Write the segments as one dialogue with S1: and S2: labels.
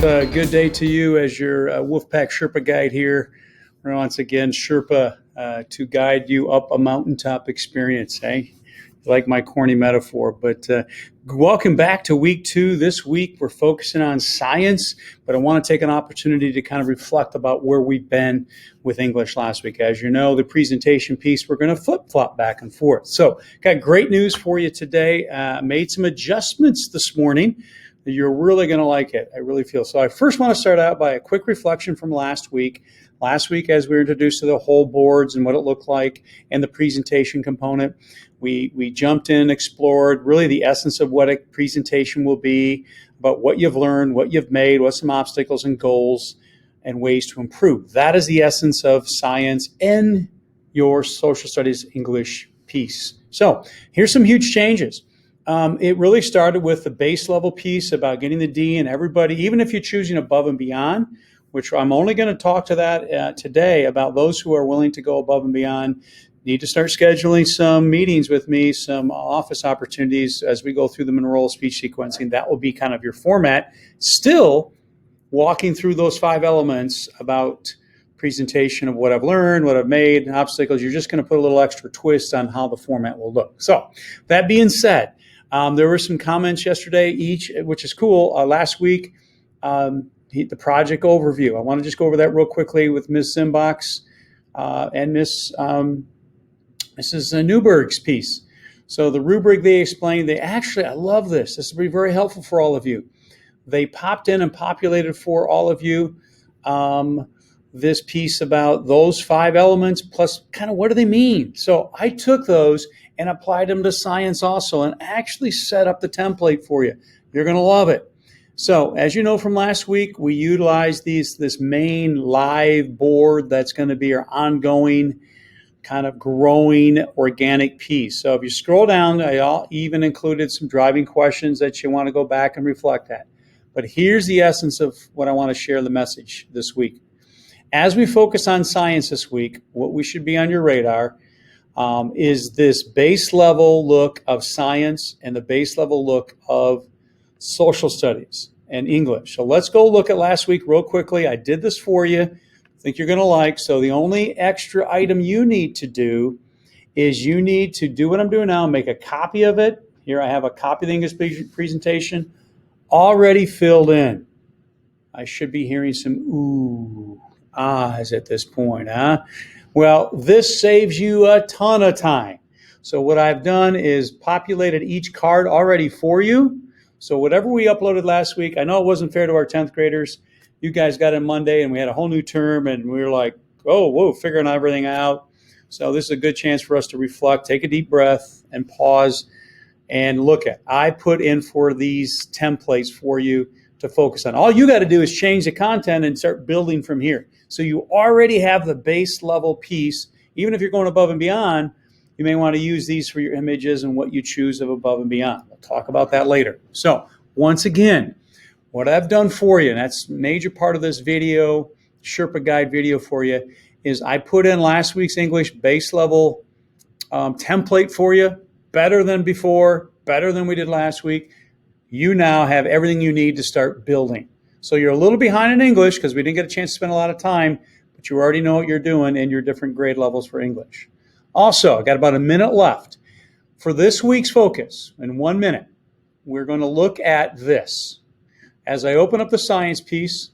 S1: Good day to you as your Wolfpack Sherpa guide here. We're once again Sherpa to guide you up a mountaintop experience. Hey, like my corny metaphor, but welcome back to week 2. This week we're focusing on science, but I want to take an opportunity to kind of reflect about where we've been with English last week. As you know, the presentation piece, we're going to flip-flop back and forth. So got great news for you today. Made some adjustments this morning. You're really going to like it. I really feel. So I first want to start out by a quick reflection from last week. Last week, as we were introduced to the whole boards and what it looked like and the presentation component, we jumped in, explored really the essence of what a presentation will be, about what you've learned, what you've made, what's some obstacles and goals and ways to improve. That is the essence of science in your social studies English piece. So here's some huge changes. It really started with the base level piece about getting the D, and everybody, even if you're choosing above and beyond, which I'm only going to talk to that today about those who are willing to go above and beyond, need to start scheduling some meetings with me, some office opportunities as we go through the Monroe speech sequencing. That will be kind of your format. Still walking through those 5 elements about presentation of what I've learned, what I've made, obstacles. You're just going to put a little extra twist on how the format will look. So that being said, there were some comments yesterday, which is cool. Last week, the project overview. I want to just go over that real quickly with Ms. Zimbox and Mrs. Newberg's piece. So the rubric they explained, I love this. This will be very helpful for all of you. They popped in and populated for all of you this piece about those 5 elements plus kind of what do they mean. So I took those and applied them to science also and actually set up the template for you. You're going to love it. So as you know from last week, we utilized this main live board that's going to be our ongoing kind of growing organic piece. So if you scroll down, I even included some driving questions that you want to go back and reflect at. But here's the essence of what I want to share the message this week. As we focus on science this week, what we should be on your radar is this base level look of science and the base level look of social studies and English. So let's go look at last week real quickly. I did this for you. I think you're going to like. So the only extra item you need to do is you need to do what I'm doing now, make a copy of it. Here I have a copy of the English presentation already filled in. I should be hearing some ooh, ahs at this point, huh? Well, this saves you a ton of time. So what I've done is populated each card already for you. So whatever we uploaded last week, I know it wasn't fair to our 10th graders. You guys got in Monday and we had a whole new term and we were like, oh, whoa, figuring everything out. So this is a good chance for us to reflect, take a deep breath and pause and look at. I put in for these templates for you to focus on. All you got to do is change the content and start building from here. So you already have the base level piece. Even if you're going above and beyond, you may want to use these for your images and what you choose of above and beyond. We'll talk about that later. So once again, what I've done for you, and that's a major part of this video, Sherpa Guide video for you, is I put in last week's English base level template for you. Better than before, better than we did last week. You now have everything you need to start building. So you're a little behind in English because we didn't get a chance to spend a lot of time, but you already know what you're doing in your different grade levels for English. Also, I got about a minute left. For this week's focus, in 1 minute, we're going to look at this. As I open up the science piece,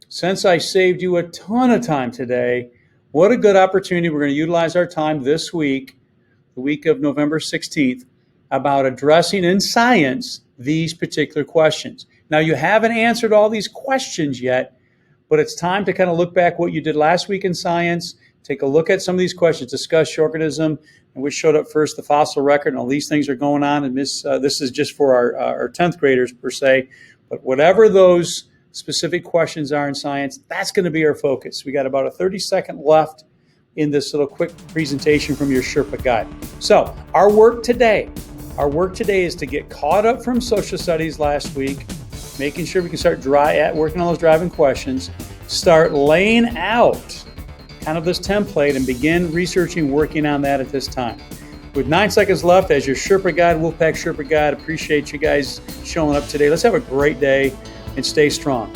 S1: since I saved you a ton of time today, what a good opportunity. We're going to utilize our time this week, the week of November 16th, about addressing in science these particular questions. Now, you haven't answered all these questions yet, but it's time to kind of look back what you did last week in science, take a look at some of these questions, discuss shortganism, and which showed up first, the fossil record, and all these things are going on. And this is just for our 10th graders per se, but whatever those specific questions are in science, that's going to be our focus. We got about a 30-second left in this little quick presentation from your Sherpa guide. So our work today is to get caught up from social studies last week, making sure we can start working on those driving questions, start laying out kind of this template and begin researching, working on that at this time. With 9 seconds left as your Sherpa guide, Wolfpack Sherpa guide, appreciate you guys showing up today. Let's have a great day. and stay strong.